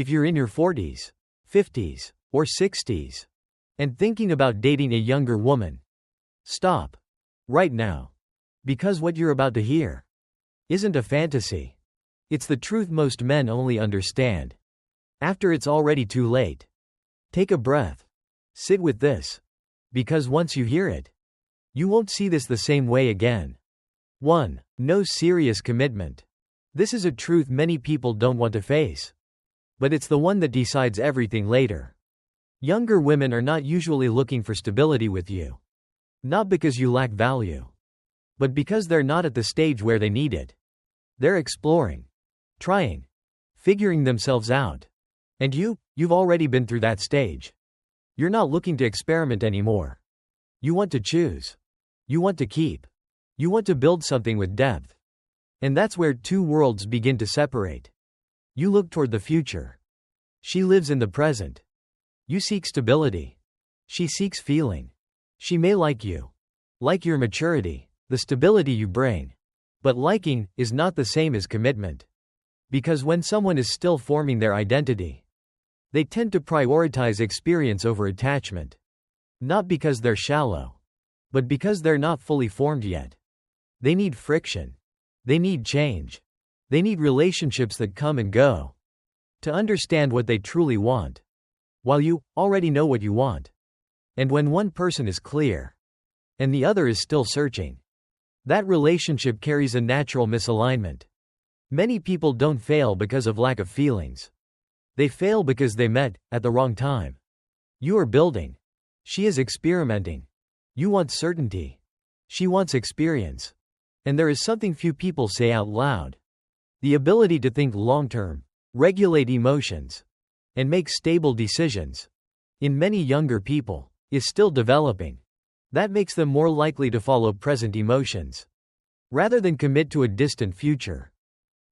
If you're in your 40s, 50s, or 60s, and thinking about dating a younger woman, stop. Right now. Because what you're about to hear isn't a fantasy. It's the truth most men only understand after it's already too late. Take a breath. Sit with this. Because once you hear it, you won't see this the same way again. 1. No serious commitment. This is a truth many people don't want to face. But it's the one that decides everything later. Younger women are not usually looking for stability with you. Not because you lack value, but because they're not at the stage where they need it. They're exploring, trying, figuring themselves out. And you've already been through that stage. You're not looking to experiment anymore. You want to choose. You want to keep. You want to build something with depth. And that's where two worlds begin to separate. You look toward the future. She lives in the present. You seek stability. She seeks feeling. She may like you. Like your maturity, the stability you bring. But liking is not the same as commitment. Because when someone is still forming their identity, they tend to prioritize experience over attachment. Not because they're shallow, but because they're not fully formed yet. They need friction. They need change. They need relationships that come and go to understand what they truly want, while you already know what you want. And when one person is clear, and the other is still searching, that relationship carries a natural misalignment. Many people don't fail because of lack of feelings. They fail because they met at the wrong time. You are building. She is experimenting. You want certainty. She wants experience. And there is something few people say out loud. The ability to think long-term, regulate emotions, and make stable decisions, in many younger people, is still developing. That makes them more likely to follow present emotions, rather than commit to a distant future.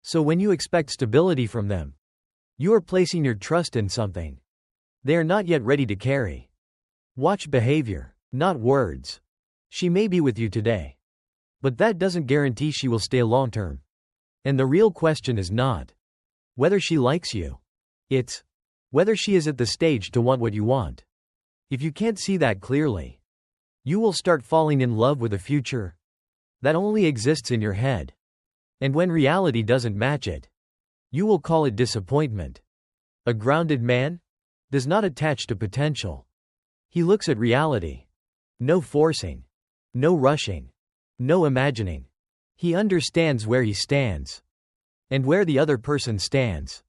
So when you expect stability from them, you are placing your trust in something they are not yet ready to carry. Watch behavior, not words. She may be with you today, but that doesn't guarantee she will stay long-term. And the real question is not whether she likes you. It's whether she is at the stage to want what you want. If you can't see that clearly, you will start falling in love with a future that only exists in your head. And when reality doesn't match it, you will call it disappointment. A grounded man does not attach to potential. He looks at reality. No forcing. No rushing. No imagining. He understands where he stands and where the other person stands.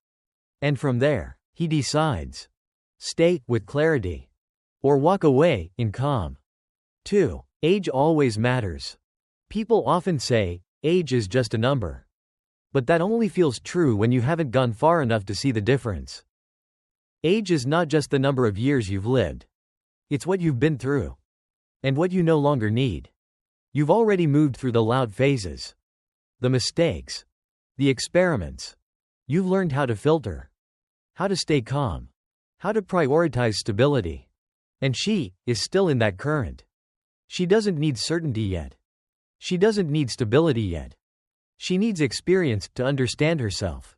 And from there, he decides. Stay with clarity or walk away in calm. 2. Age always matters. People often say, age is just a number. But that only feels true when you haven't gone far enough to see the difference. Age is not just the number of years you've lived. It's what you've been through. And what you no longer need. You've already moved through the loud phases. The mistakes. The experiments. You've learned how to filter. How to stay calm. How to prioritize stability. And she is still in that current. She doesn't need certainty yet. She doesn't need stability yet. She needs experience to understand herself.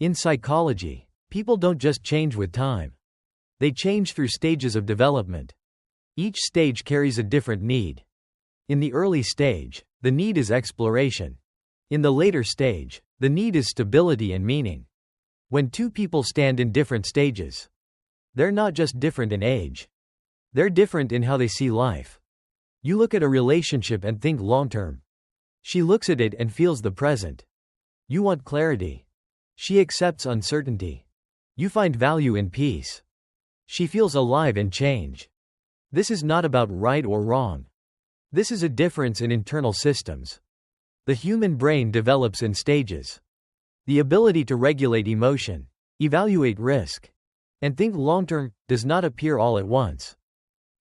In psychology, people don't just change with time. They change through stages of development. Each stage carries a different need. In the early stage, the need is exploration. In the later stage, the need is stability and meaning. When two people stand in different stages, they're not just different in age. They're different in how they see life. You look at a relationship and think long-term. She looks at it and feels the present. You want clarity. She accepts uncertainty. You find value in peace. She feels alive in change. This is not about right or wrong. This is a difference in internal systems. The human brain develops in stages. The ability to regulate emotion, evaluate risk, and think long-term does not appear all at once.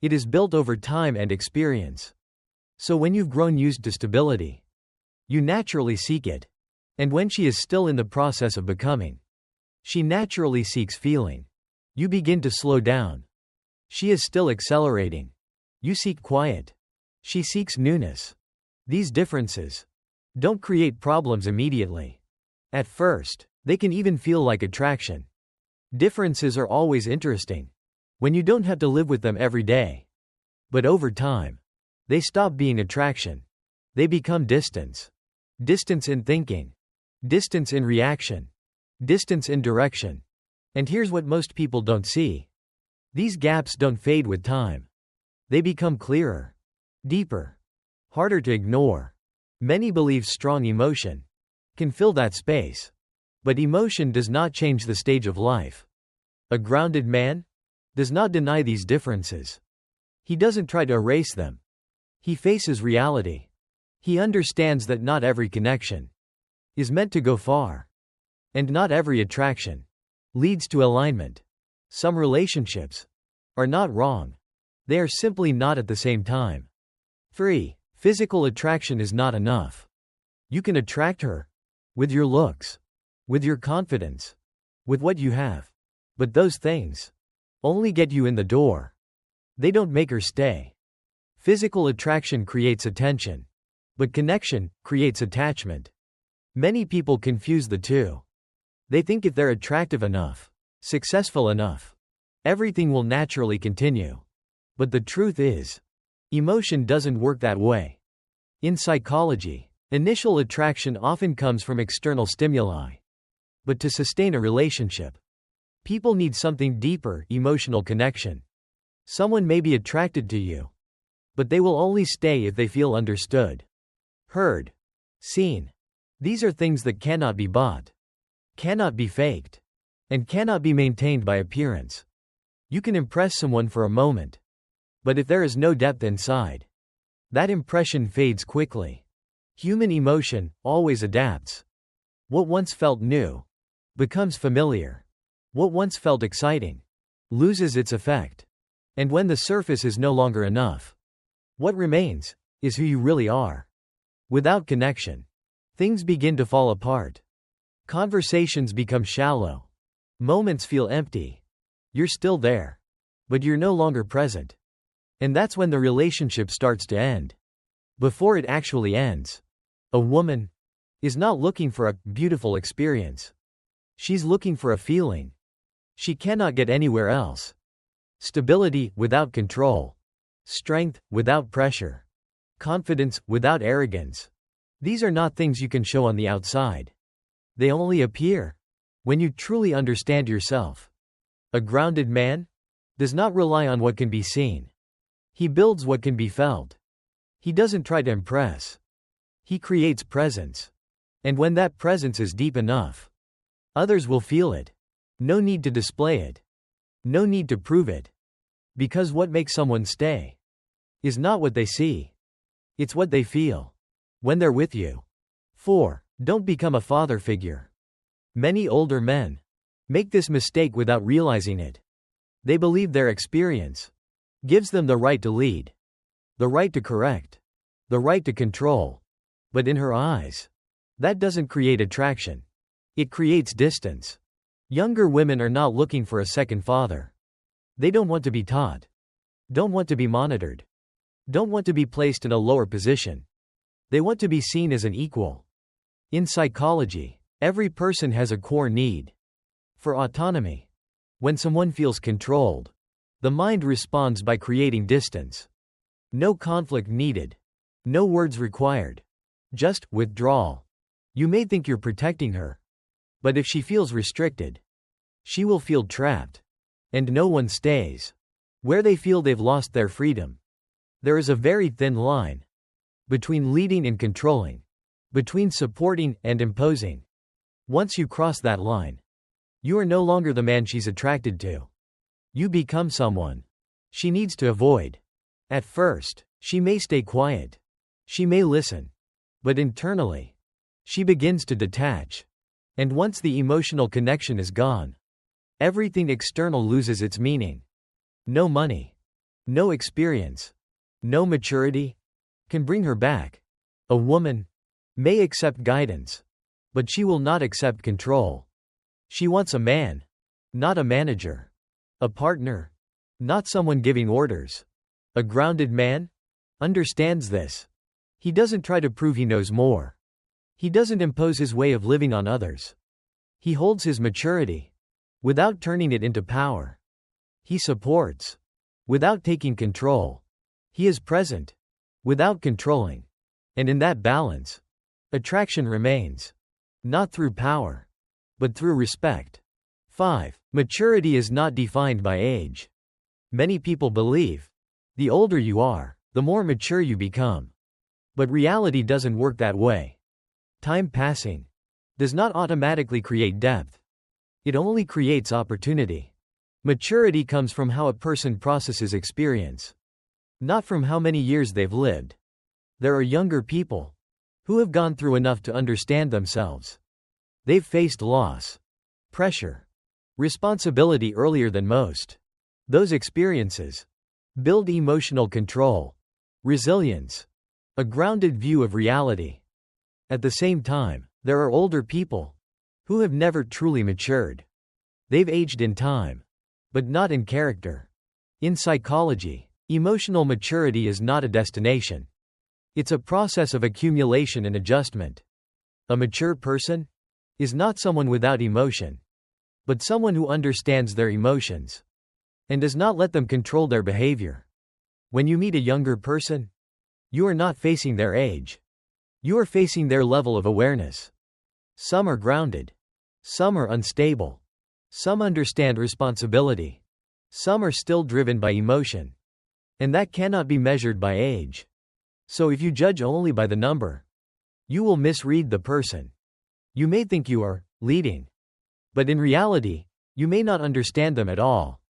It is built over time and experience. So when you've grown used to stability, you naturally seek it. And when she is still in the process of becoming, she naturally seeks feeling. You begin to slow down. She is still accelerating. You seek quiet. She seeks newness. These differences don't create problems immediately. At first, they can even feel like attraction. Differences are always interesting when you don't have to live with them every day. But over time, they stop being attraction. They become distance. Distance in thinking. Distance in reaction. Distance in direction. And here's what most people don't see. These gaps don't fade with time. They become clearer, deeper, harder to ignore. Many believe strong emotion can fill that space. But emotion does not change the stage of life. A grounded man does not deny these differences. He doesn't try to erase them. He faces reality. He understands that not every connection is meant to go far. And not every attraction leads to alignment. Some relationships are not wrong. They are simply not at the same time. 3. Physical attraction is not enough. You can attract her with your looks, with your confidence, with what you have. But those things only get you in the door. They don't make her stay. Physical attraction creates attention, but connection creates attachment. Many people confuse the two. They think if they're attractive enough, successful enough, everything will naturally continue. But the truth is, emotion doesn't work that way. In psychology, initial attraction often comes from external stimuli. But to sustain a relationship, people need something deeper, emotional connection. Someone may be attracted to you, but they will only stay if they feel understood, heard, seen. These are things that cannot be bought, cannot be faked, and cannot be maintained by appearance. You can impress someone for a moment, but if there is no depth inside, that impression fades quickly. Human emotion always adapts. What once felt new becomes familiar. What once felt exciting loses its effect. And when the surface is no longer enough, what remains is who you really are. Without connection, things begin to fall apart. Conversations become shallow. Moments feel empty. You're still there, but you're no longer present. And that's when the relationship starts to end. Before it actually ends, a woman is not looking for a beautiful experience. She's looking for a feeling she cannot get anywhere else. Stability without control. Strength without pressure. Confidence without arrogance. These are not things you can show on the outside. They only appear when you truly understand yourself. A grounded man does not rely on what can be seen. He builds what can be felt. He doesn't try to impress. He creates presence. And when that presence is deep enough, others will feel it. No need to display it. No need to prove it. Because what makes someone stay is not what they see. It's what they feel when they're with you. 4. Don't become a father figure. Many older men make this mistake without realizing it. They believe their experience gives them the right to lead, the right to correct, the right to control. But in her eyes, that doesn't create attraction. It creates distance. Younger women are not looking for a second father. They don't want to be taught, don't want to be monitored, don't want to be placed in a lower position. They want to be seen as an equal. In psychology, every person has a core need for autonomy. When someone feels controlled, the mind responds by creating distance. No conflict needed. No words required. Just withdrawal. You may think you're protecting her, but if she feels restricted, she will feel trapped. And no one stays where they feel they've lost their freedom. There is a very thin line between leading and controlling, between supporting and imposing. Once you cross that line, you are no longer the man she's attracted to. You become someone she needs to avoid. At first, she may stay quiet. She may listen. But internally, she begins to detach. And once the emotional connection is gone, everything external loses its meaning. No money, no experience, no maturity can bring her back. A woman may accept guidance, but she will not accept control. She wants a man, not a manager. A partner, not someone giving orders. A grounded man understands this. He doesn't try to prove he knows more. He doesn't impose his way of living on others. He holds his maturity without turning it into power. He supports, without taking control. He is present, without controlling. And in that balance, attraction remains, not through power, but through respect. 5. Maturity is not defined by age. Many people believe, the older you are, the more mature you become. But reality doesn't work that way. Time passing does not automatically create depth. It only creates opportunity. Maturity comes from how a person processes experience, not from how many years they've lived. There are younger people who have gone through enough to understand themselves. They've faced loss, pressure, responsibility earlier than most. Those experiences build emotional control, resilience, a grounded view of reality. At the same time, there are older people who have never truly matured. They've aged in time, but not in character. In psychology, emotional maturity is not a destination. It's a process of accumulation and adjustment. A mature person is not someone without emotion, but someone who understands their emotions and does not let them control their behavior. When you meet a younger person, you are not facing their age. You are facing their level of awareness. Some are grounded. Some are unstable. Some understand responsibility. Some are still driven by emotion. And that cannot be measured by age. So if you judge only by the number, you will misread the person. You may think you are leading, but in reality, you may not understand them at all.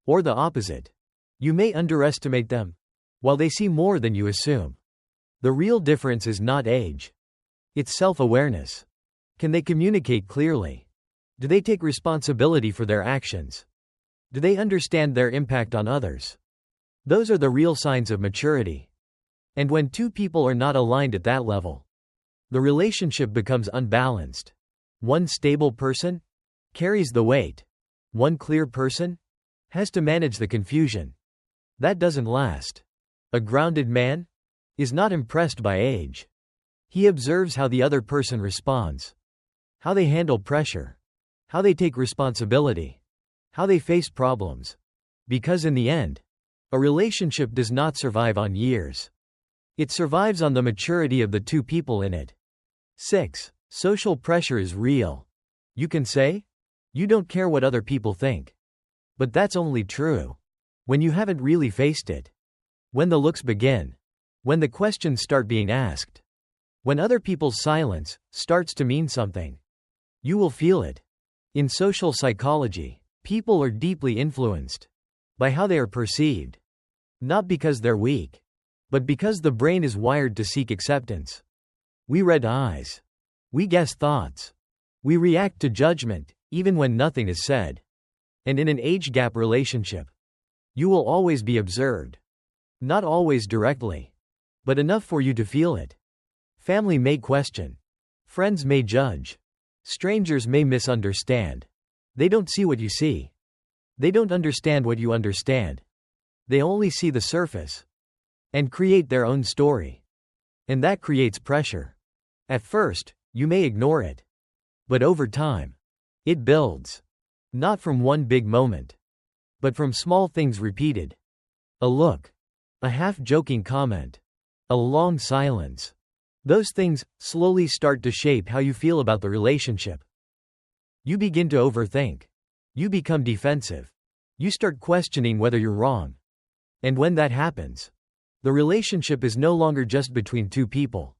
Or the opposite. You may underestimate them, while they see more than you assume. The real difference is not age. It's self-awareness. Can they communicate clearly? Do they take responsibility for their actions? Do they understand their impact on others? Those are the real signs of maturity. And when two people are not aligned at that level, the relationship becomes unbalanced. One stable person carries the weight. One clear person has to manage the confusion. That doesn't last. A grounded man is not impressed by age. He observes how the other person responds, how they handle pressure, how they take responsibility, how they face problems. Because in the end, a relationship does not survive on years. It survives on the maturity of the two people in it. 6. Social pressure is real. You can say, you don't care what other people think. But that's only true when you haven't really faced it. When the looks begin. When the questions start being asked. When other people's silence starts to mean something. You will feel it. In social psychology, people are deeply influenced by how they are perceived. Not because they're weak, but because the brain is wired to seek acceptance. We read eyes. We guess thoughts. We react to judgment, even when nothing is said. And in an age gap relationship, you will always be observed. Not always directly, but enough for you to feel it. Family may question. Friends may judge. Strangers may misunderstand. They don't see what you see. They don't understand what you understand. They only see the surface and create their own story. And that creates pressure. At first, you may ignore it. But over time, it builds. Not from one big moment, but from small things repeated. A look. A half-joking comment. A long silence. Those things slowly start to shape how you feel about the relationship. You begin to overthink. You become defensive. You start questioning whether you're wrong. And when that happens, the relationship is no longer just between two people.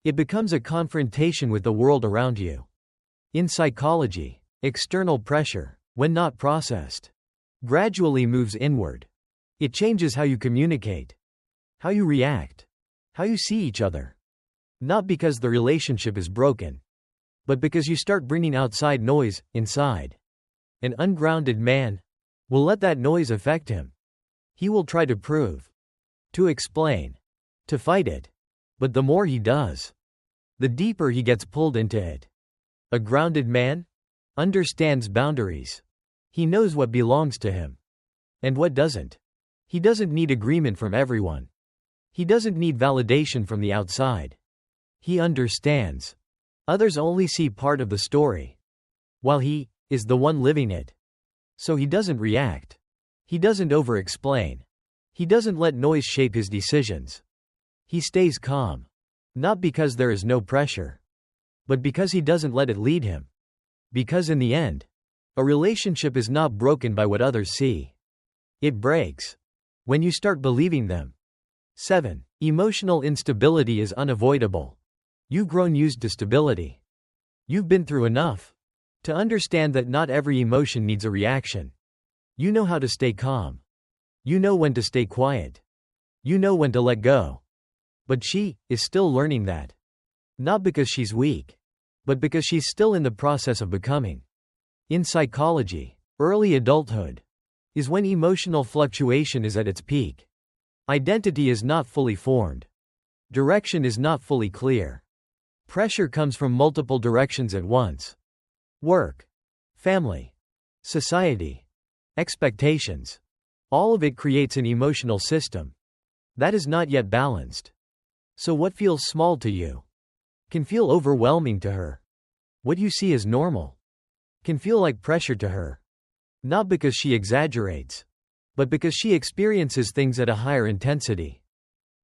It becomes a confrontation with the world around you. In psychology, external pressure, when not processed, gradually moves inward. It changes how you communicate, how you react, how you see each other. Not because the relationship is broken, but because you start bringing outside noise inside. An ungrounded man will let that noise affect him. He will try to prove, to explain, to fight it. But the more he does, the deeper he gets pulled into it. A grounded man understands boundaries. He knows what belongs to him and what doesn't. He doesn't need agreement from everyone. He doesn't need validation from the outside. He understands. Others only see part of the story, while he is the one living it. So he doesn't react. He doesn't over-explain. He doesn't let noise shape his decisions. He stays calm. Not because there is no pressure, but because he doesn't let it lead him. Because in the end, a relationship is not broken by what others see. It breaks when you start believing them. 7. Emotional instability is unavoidable. You've grown used to stability. You've been through enough to understand that not every emotion needs a reaction. You know how to stay calm. You know when to stay quiet. You know when to let go. But she is still learning that. Not because she's weak, but because she's still in the process of becoming. In psychology, early adulthood is when emotional fluctuation is at its peak. Identity is not fully formed. Direction is not fully clear. Pressure comes from multiple directions at once. Work, family, society, expectations. All of it creates an emotional system that is not yet balanced. So what feels small to you can feel overwhelming to her. What you see as normal can feel like pressure to her. Not because she exaggerates, but because she experiences things at a higher intensity.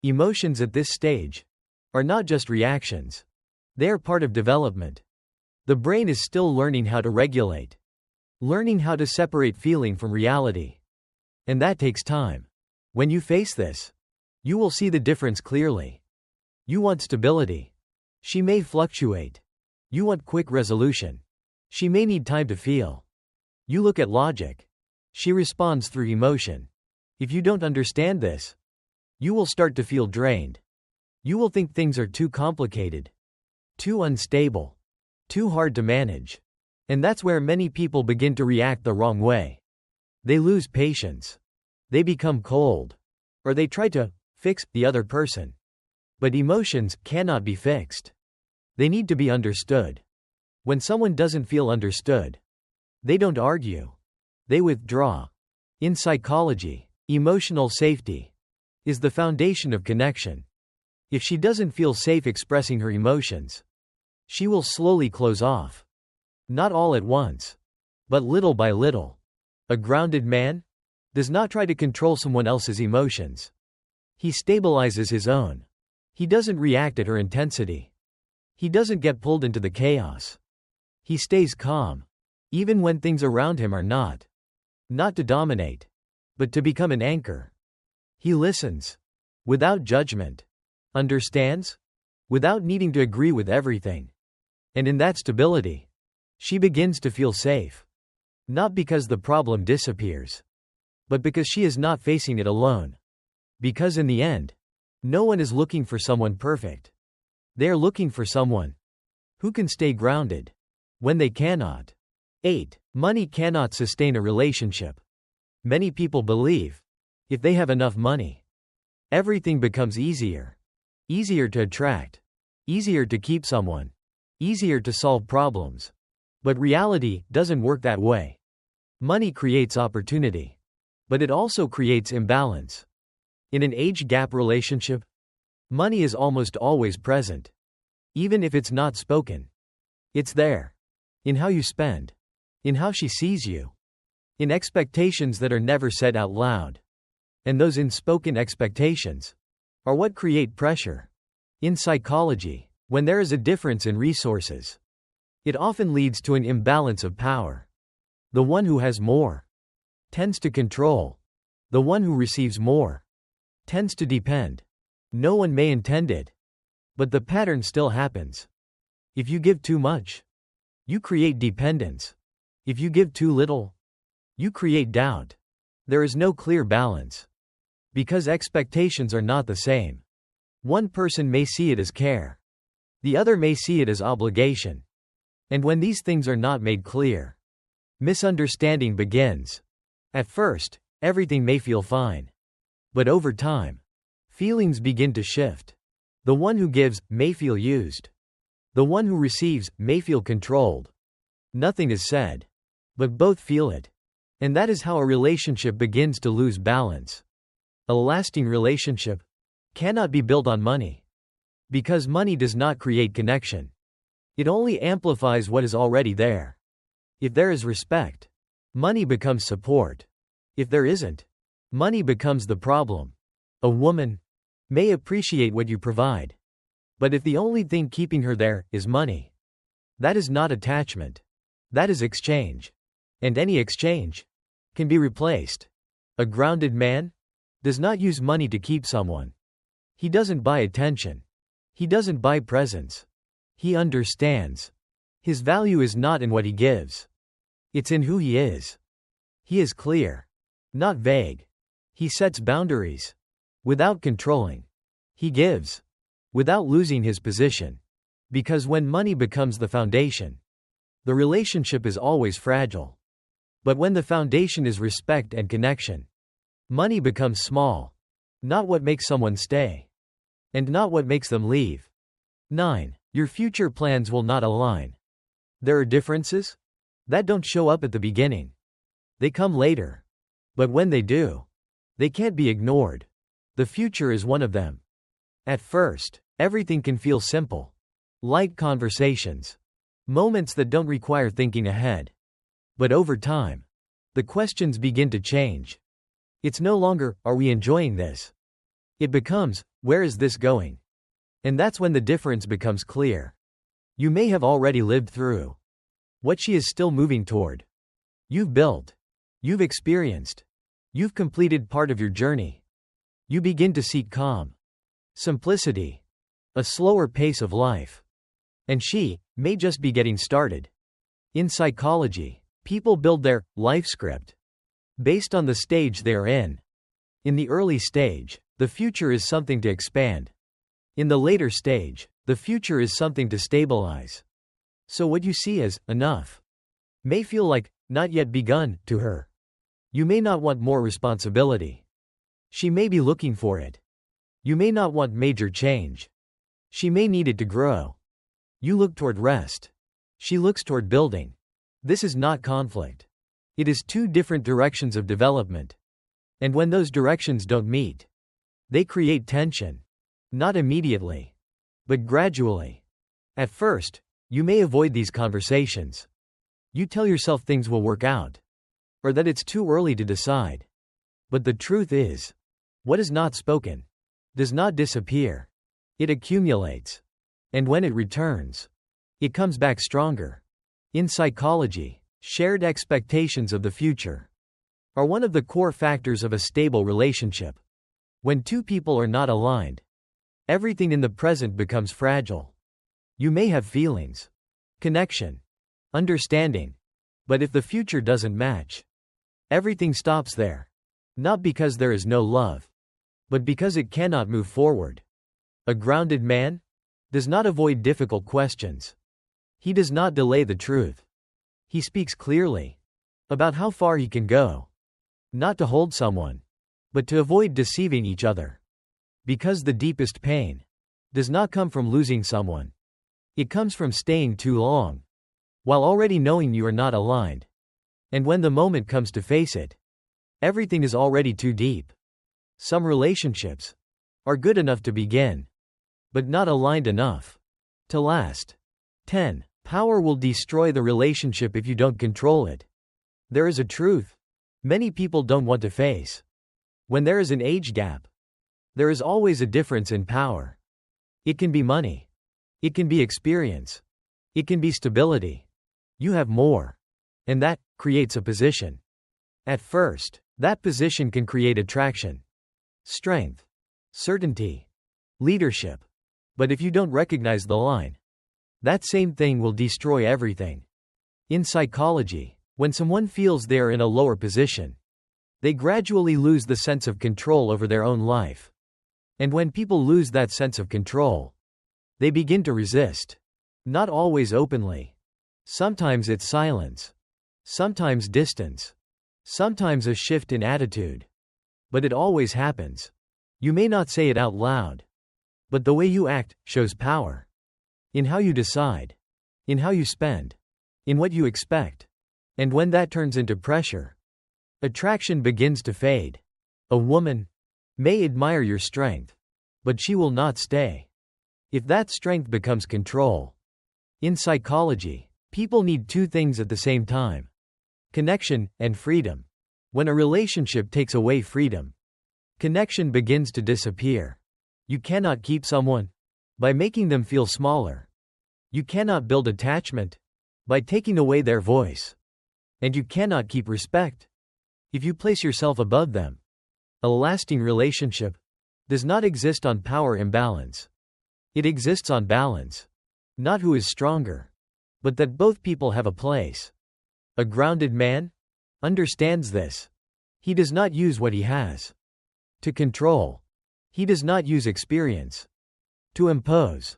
Emotions at this stage are not just reactions. They are part of development. The brain is still learning how to regulate, learning how to separate feeling from reality. And that takes time. When you face this, you will see the difference clearly. You want stability. She may fluctuate. You want quick resolution. She may need time to feel. You look at logic. She responds through emotion. If you don't understand this, you will start to feel drained. You will think things are too complicated, too unstable, too hard to manage. And that's where many people begin to react the wrong way. They lose patience. They become cold. Or they try to fix the other person. But emotions cannot be fixed. They need to be understood. When someone doesn't feel understood, they don't argue. They withdraw. In psychology, emotional safety is the foundation of connection. If she doesn't feel safe expressing her emotions, she will slowly close off. Not all at once, but little by little. A grounded man does not try to control someone else's emotions. He stabilizes his own. He doesn't react at her intensity. He doesn't get pulled into the chaos. He stays calm, even when things around him are not. Not to dominate, but to become an anchor. He listens, without judgment. Understands, without needing to agree with everything. And in that stability, she begins to feel safe. Not because the problem disappears, but because she is not facing it alone. Because in the end, no one is looking for someone perfect. They are looking for someone who can stay grounded when they cannot. 8. Money cannot sustain a relationship. Many people believe if they have enough money, everything becomes easier. Easier to attract. Easier to keep someone. Easier to solve problems. But reality doesn't work that way. Money creates opportunity, but it also creates imbalance. In an age gap relationship, money is almost always present. Even if it's not spoken, it's there. In how you spend. In how she sees you. In expectations that are never said out loud. And those unspoken expectations are what create pressure. In psychology, when there is a difference in resources, it often leads to an imbalance of power. The one who has more tends to control. The one who receives more tends to depend. No one may intend it, but the pattern still happens. If you give too much, you create dependence. If you give too little, you create doubt. There is no clear balance. Because expectations are not the same. One person may see it as care. The other may see it as obligation. And when these things are not made clear, misunderstanding begins. At first, everything may feel fine. But over time, feelings begin to shift. The one who gives may feel used. The one who receives may feel controlled. Nothing is said, but both feel it. And that is how a relationship begins to lose balance. A lasting relationship cannot be built on money. Because money does not create connection. It only amplifies what is already there. If there is respect, money becomes support. If there isn't, money becomes the problem. A woman may appreciate what you provide, but if the only thing keeping her there is money, that is not attachment. That is exchange. And any exchange can be replaced. A grounded man does not use money to keep someone. He doesn't buy attention. He doesn't buy presents. He understands. His value is not in what he gives. It's in who he is. He is clear, not vague. He sets boundaries without controlling. He gives without losing his position. Because when money becomes the foundation, the relationship is always fragile. But when the foundation is respect and connection, money becomes small. Not what makes someone stay, and not what makes them leave. 9. Your future plans will not align. There are differences that don't show up at the beginning. They come later. But when they do, they can't be ignored. The future is one of them. At first, everything can feel simple. Light conversations. Moments that don't require thinking ahead. But over time, the questions begin to change. It's no longer, are we enjoying this? It becomes, where is this going? And that's when the difference becomes clear. You may have already lived through what she is still moving toward. You've built. You've experienced. You've completed part of your journey. You begin to seek calm, simplicity, a slower pace of life. And she may just be getting started. In psychology, people build their life script based on the stage they are in. In the early stage, the future is something to expand. In the later stage, the future is something to stabilize. So what you see as enough may feel like not yet begun to her. You may not want more responsibility. She may be looking for it. You may not want major change. She may need it to grow. You look toward rest. She looks toward building. This is not conflict. It is two different directions of development. And when those directions don't meet, they create tension. Not immediately, but gradually. At first, you may avoid these conversations. You tell yourself things will work out, or that it's too early to decide. But the truth is, what is not spoken does not disappear. It accumulates. And when it returns, it comes back stronger. In psychology, shared expectations of the future are one of the core factors of a stable relationship. When two people are not aligned, everything in the present becomes fragile. You may have feelings, connection, understanding, but if the future doesn't match, everything stops there. Not because there is no love, but because it cannot move forward. A grounded man does not avoid difficult questions. He does not delay the truth. He speaks clearly about how far he can go. Not to hold someone, but to avoid deceiving each other. Because the deepest pain does not come from losing someone. It comes from staying too long, while already knowing you are not aligned. And when the moment comes to face it, everything is already too deep. Some relationships are good enough to begin, but not aligned enough to last. 10. Power will destroy the relationship if you don't control it. There is a truth many people don't want to face. When there is an age gap, there is always a difference in power. It can be money. It can be experience. It can be stability. You have more. And that creates a position. At first, that position can create attraction, strength, certainty, leadership. But if you don't recognize the line, that same thing will destroy everything. In psychology, when someone feels they are in a lower position, they gradually lose the sense of control over their own life. And when people lose that sense of control, they begin to resist. Not always openly. Sometimes it's silence. Sometimes distance. Sometimes a shift in attitude. But it always happens. You may not say it out loud, but the way you act shows power. In how you decide. In how you spend. In what you expect. And when that turns into pressure, attraction begins to fade. A woman may admire your strength, but she will not stay if that strength becomes control. In psychology, people need two things at the same time: connection, and freedom. When a relationship takes away freedom, connection begins to disappear. You cannot keep someone by making them feel smaller. You cannot build attachment by taking away their voice. And you cannot keep respect if you place yourself above them. A lasting relationship does not exist on power imbalance. It exists on balance. Not who is stronger, but that both people have a place. A grounded man understands this. He does not use what he has to control. He does not use experience to impose.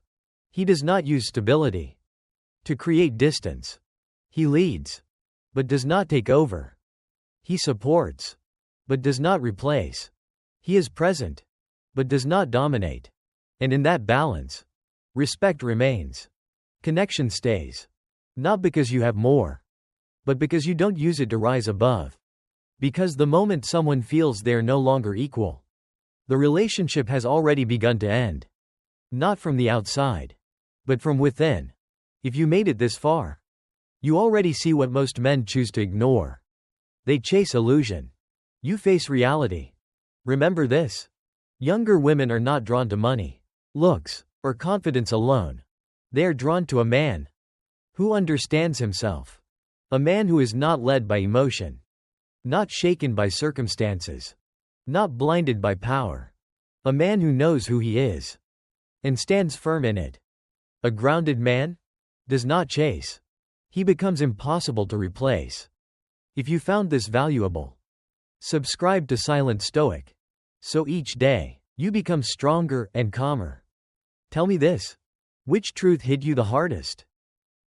He does not use stability to create distance. He leads, but does not take over. He supports, but does not replace. He is present, but does not dominate. And in that balance, respect remains. Connection stays. Not because you have more, but because you don't use it to rise above. Because the moment someone feels they are no longer equal, the relationship has already begun to end. Not from the outside, but from within. If you made it this far, you already see what most men choose to ignore. They chase illusion. You face reality. Remember this. Younger women are not drawn to money, looks, or confidence alone. They are drawn to a man who understands himself. A man who is not led by emotion, not shaken by circumstances, not blinded by power. A man who knows who he is and stands firm in it. A grounded man does not chase. He becomes impossible to replace. If you found this valuable, subscribe to Silent Stoic, so each day you become stronger and calmer. Tell me this. Which truth hit you the hardest?